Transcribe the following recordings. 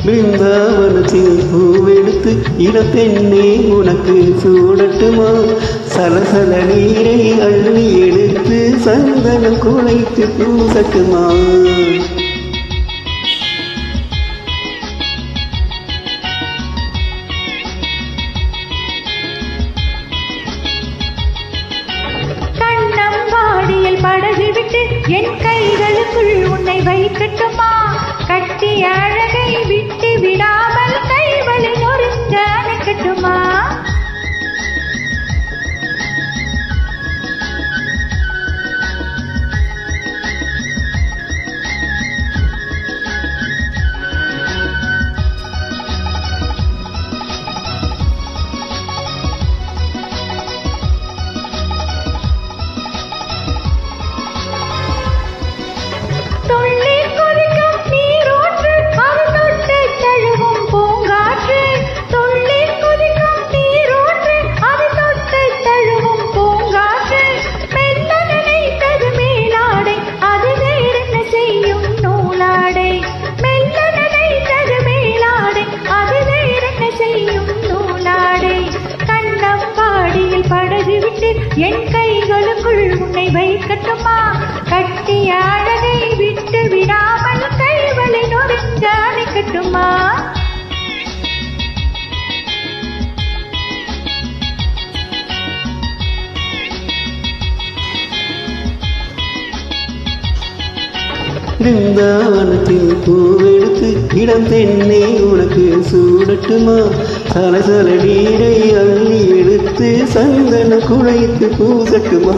பிருந்தாவனத்தில் பூவெடுத்து இளப்பெண்ணே உனக்கு சூடட்டுமா? சலசல நீரை அள்ளி எடுத்து சந்தனம் குழைத்து பூசட்டுமா? கண்ணம்பாடியில் படகு விட்டு என் கைகளுக்குள் உன்னை வைக்கட்டுமா? கட்டிய அழகை விட்டு விடாமல் கைவழி நொறுங்க அணைக்கட்டுமா? என் கைகளுக்குள் உன்னை வைக்கட்டுமா? கட்டிய அழகை விட்டு விடாமல் கைவழி நொறுங்க அணைக்கட்டுமா? பிருந்தாவனத்தில் பூவெடுத்து இடம் பெண்ணே உனக்கு சூடட்டுமா? சலசல நீரை அள்ளி எடுத்து சந்தன குழைத்து பூசட்டுமா?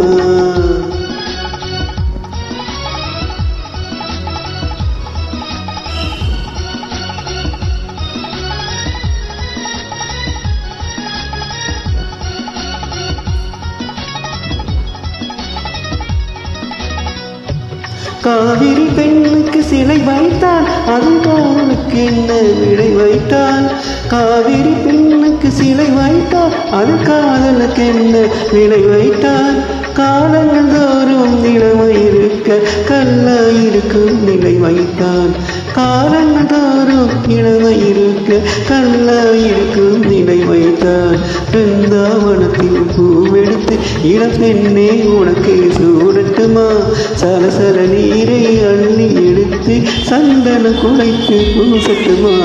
காவிரி பெண்ணுக்கு சிலை வைத்தால் அது காலுக்கு என்ன விடை வைத்தால்? காவிரி பெண்ணுக்கு சிலை வைத்தால் அது காதலுக்கு என்ன விடை வைத்தால்? காலங்கள் தோறும் இளமையிருக்க கல்லாயிருக்கும் நிலை வைத்தான். காலங்கள் தோறும் இளமையிருக்க கல்லாயிருக்கும் நிலை வைத்தான். பிருந்தாவனத்தில் பூவெடுத்து இளப்பெண்ணே உனக்கு சூடட்டுமா? சலசல நீரை அள்ளி எடுத்து சந்தன குழைத்து பூசட்டுமா?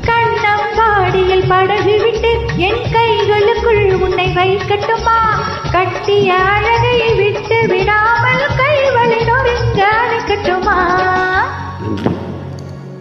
கண்ணம்பாடியில் படகு விட்டு என் கைகளுக்குள் உன்னை வைக்கட்டுமா? கட்டிய அழகை விட்டு விடாமல் கைவழி நொறுங்க அணைக்கட்டுமா?